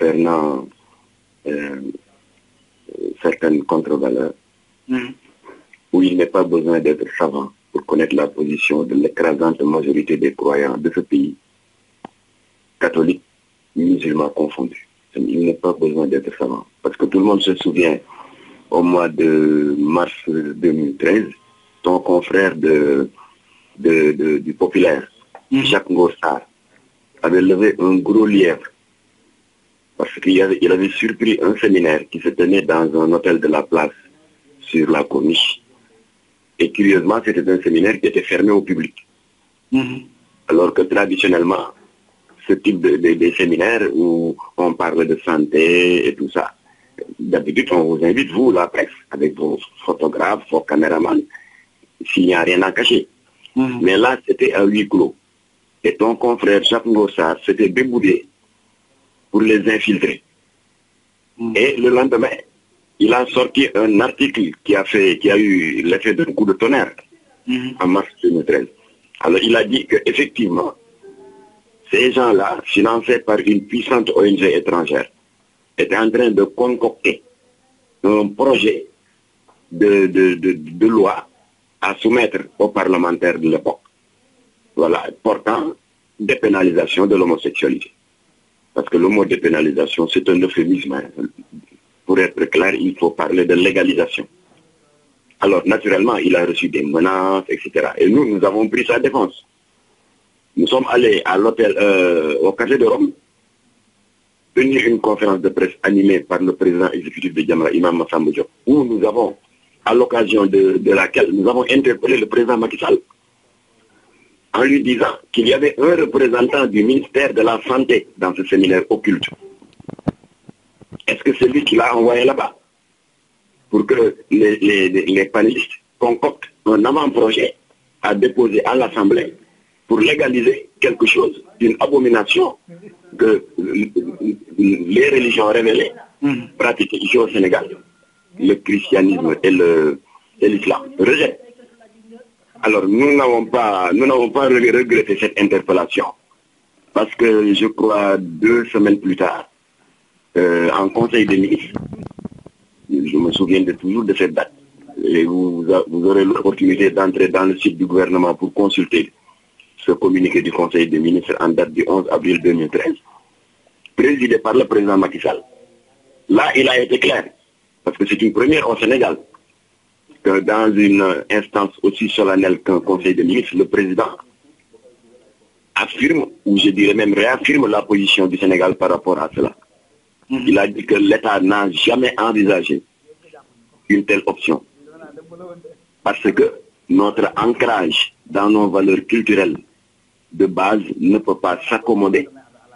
concernant certaines contre-valeurs, où il n'est pas besoin d'être savant pour connaître la position de l'écrasante majorité des croyants de ce pays, catholiques, musulmans confondus. Il n'est pas besoin d'être savant. Parce que tout le monde se souvient, au mois de mars 2013, ton confrère du populaire, Jacques Ngossar, avait levé un gros lièvre parce qu'il avait surpris un séminaire qui se tenait dans un hôtel de la place sur la Corniche. Et curieusement, c'était un séminaire qui était fermé au public. Alors que traditionnellement, ce type de séminaire où on parle de santé et tout ça, d'habitude, on vous invite, vous, la presse, avec vos photographes, vos caméramans, s'il n'y a rien à cacher. Mais là, c'était à huis clos. Et ton confrère Jacques Ngossar s'était déboudé pour les infiltrer. Et le lendemain, il a sorti un article qui a eu l'effet d'un coup de tonnerre en mars 2013. Alors, il a dit qu'effectivement, ces gens-là, financés par une puissante ONG étrangère, étaient en train de concocter un projet de loi à soumettre aux parlementaires de l'époque. Voilà, portant dépénalisation de l'homosexualité. Parce que le mot dépénalisation, c'est un euphémisme. Pour être clair, il faut parler de légalisation. Alors, naturellement, il a reçu des menaces, etc. Et nous avons pris sa défense. Nous sommes allés à l'hôtel, au Café de Rome, tenir une conférence de presse animée par le président exécutif de Jamra, Imam Massamba Diop, où nous avons, à l'occasion de laquelle nous avons interpellé le président Macky Sall en lui disant qu'il y avait un représentant du ministère de la Santé dans ce séminaire occulte. Est-ce que c'est lui qui l'a envoyé là-bas pour que les panélistes concoctent un avant-projet à déposer à l'Assemblée pour légaliser quelque chose d'une abomination que les religions révélées pratiquent ici au Sénégal, le christianisme et l'islam, rejettent. Alors nous n'avons pas regretté cette interpellation parce que je crois 2 semaines plus tard, en Conseil des ministres, je me souviens toujours de cette date, et vous aurez l'opportunité d'entrer dans le site du gouvernement pour consulter ce communiqué du Conseil des ministres en date du 11 avril 2013, présidé par le président Macky Sall. Là, il a été clair, parce que c'est une première au Sénégal, que dans une instance aussi solennelle qu'un Conseil des ministres, le président affirme, ou je dirais même réaffirme la position du Sénégal par rapport à cela. Il a dit que l'État n'a jamais envisagé une telle option. Parce que notre ancrage dans nos valeurs culturelles de base ne peut pas s'accommoder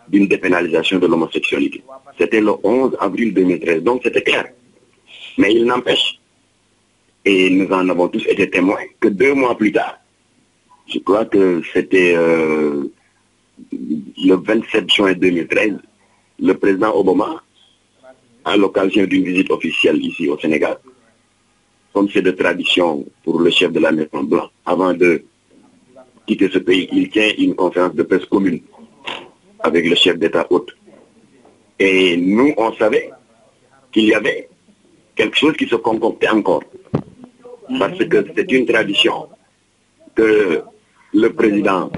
d'une dépénalisation de l'homosexualité. C'était le 11 avril 2013, donc c'était clair. Mais il n'empêche, et nous en avons tous été témoins, que 2 mois plus tard, je crois que c'était le 27 juin 2013, le président Obama, à l'occasion d'une visite officielle ici au Sénégal, comme c'est de tradition pour le chef de la Maison Blanche, avant de quitter ce pays, il tient une conférence de presse commune avec le chef d'État hôte. Et nous, on savait qu'il y avait quelque chose qui se concoctait encore. Parce que c'est une tradition que le président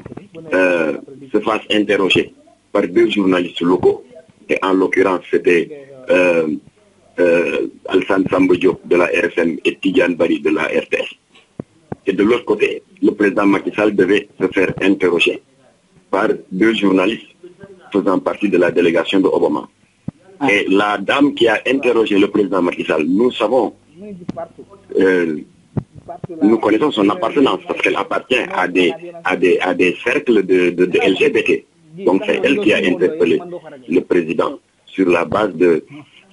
se fasse interroger par 2 journalistes locaux, et en l'occurrence c'était Alassane Samba Diop de la RFM et Tidjane Bari de la RTS. Et de l'autre côté, le président Macky Sall devait se faire interroger par 2 journalistes faisant partie de la délégation de Obama. Et la dame qui a interrogé le président Macky Sall, nous savons, nous connaissons son appartenance parce qu'elle appartient à des cercles de LGBT. Donc c'est elle qui a interpellé le président sur la base de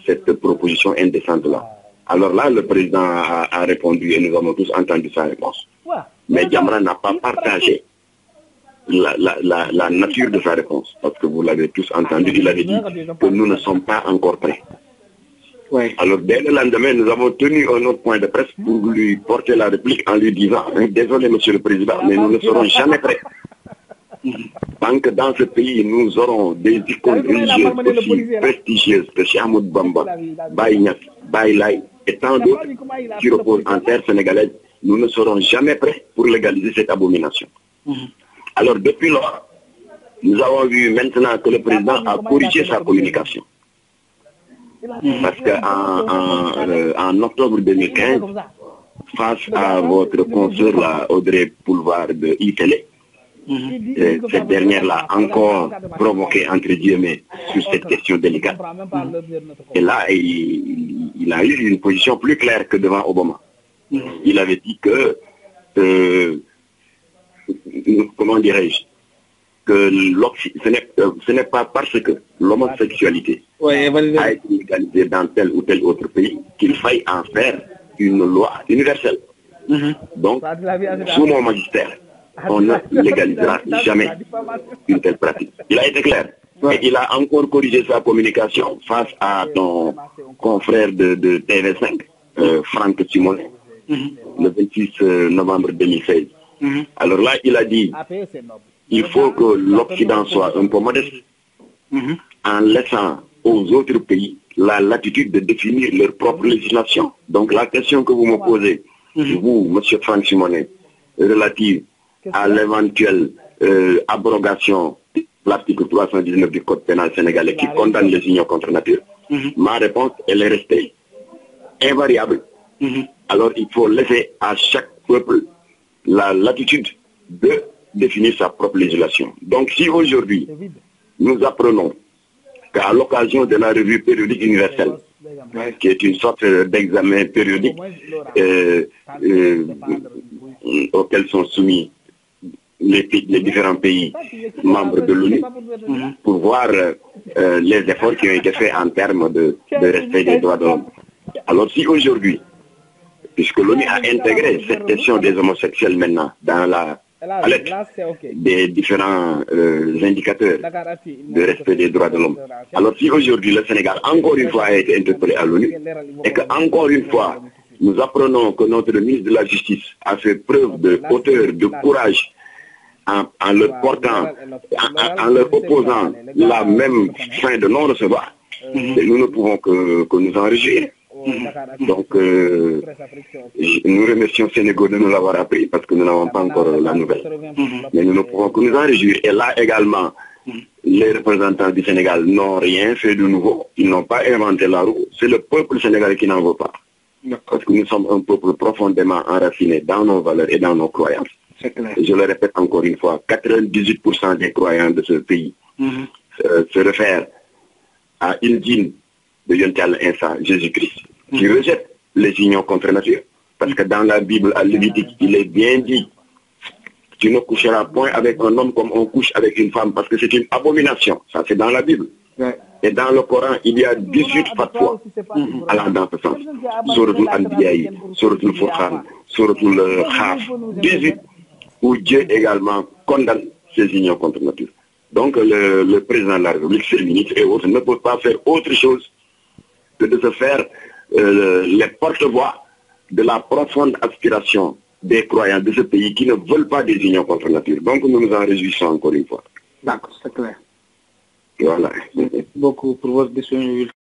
cette proposition indécente-là. Alors là, le président a répondu et nous avons tous entendu sa réponse. Mais Jamra n'a pas partagé la nature de sa réponse, parce que vous l'avez tous entendu, il avait dit que nous ne sommes pas encore prêts. Alors dès le lendemain, nous avons tenu un autre point de presse pour lui porter la réplique en lui disant « Désolé, monsieur le président, mais nous ne serons jamais prêts. » Tant que dans ce pays, nous aurons des icônes religieuses aussi prestigieuses que Cheikh Ahmadou Bamba, Baye Niass, Baye Laye et tant d'autres qui reposent en terre sénégalaise, nous ne serons jamais prêts pour légaliser cette abomination. Alors depuis lors, nous avons vu maintenant que le président a corrigé sa communication. Parce qu'en octobre 2015, face à votre consoeur, la Audrey Pulvar de ITélé, cette dernière l'a encore provoqué, entre guillemets, sur cette question délicate. Et là, il a eu une position plus claire que devant Obama. Il avait dit que, comment dirais-je, que ce n'est pas parce que l'homosexualité a été légalisée dans tel ou tel autre pays qu'il faille en faire une loi universelle. Donc, sous mon magistère, on ne légalisera jamais une telle pratique. Il a été clair. Et il a encore corrigé sa communication face à ton confrère de TV5, Franck Simonet, le 26 novembre 2016. Alors là, il a dit, il faut que l'Occident soit un peu modeste en laissant aux autres pays la latitude de définir leur propre législation. Donc la question que vous me posez, vous, M. Franck Simonet, relative à l'éventuelle abrogation de l'article 319 du Code pénal sénégalais qui condamne les unions contre nature, ma réponse, elle est restée invariable. Alors il faut laisser à chaque peuple la latitude de définir sa propre législation. Donc si aujourd'hui, nous apprenons qu'à l'occasion de la revue périodique universelle, qui est une sorte d'examen périodique auquel sont soumis les différents pays membres de l'ONU, pour voir les efforts qui ont été faits en termes de respect des droits de l'homme. Alors si aujourd'hui, puisque l'ONU a intégré cette question des homosexuels maintenant dans la palette des différents indicateurs de respect des droits de l'homme. Alors si aujourd'hui le Sénégal, encore une fois, a été interpellé à l'ONU, et que encore une fois, nous apprenons que notre ministre de la Justice a fait preuve de hauteur, de courage, en leur portant, en leur opposant la même fin de non-recevoir, nous ne pouvons que nous en réjouir. Donc, nous remercions Sénégal de nous l'avoir appris parce que nous n'avons pas encore la nouvelle. Mais nous ne pouvons que nous en réjouir. Et là également, les représentants du Sénégal n'ont rien fait de nouveau. Ils n'ont pas inventé la roue. C'est le peuple sénégalais qui n'en veut pas. Parce que nous sommes un peuple profondément enraciné dans nos valeurs et dans nos croyances. Et je le répète encore une fois, 98% des croyants de ce pays se réfèrent à une dîne de Yontel Insa, Jésus-Christ, qui rejette les unions contre nature. Parce que dans la Bible, à Lévitique, il est bien dit, tu ne coucheras point avec un homme comme on couche avec une femme, parce que c'est une abomination. Ça, c'est dans la Bible. Et dans le Coran, il y a 18 fatwas allant dans ce sens. Suratul Anbiyaï, Suratul Furqan, Suratul Khaf, 18, où Dieu également condamne ces unions contre nature. Donc le président de la République, ses ministres et autres ne peuvent pas faire autre chose que de se faire les porte-voix de la profonde aspiration des croyants de ce pays qui ne veulent pas des unions contre nature. Donc nous nous en réjouissons encore une fois. D'accord, c'est clair. Voilà. Merci beaucoup pour votre disponibilité.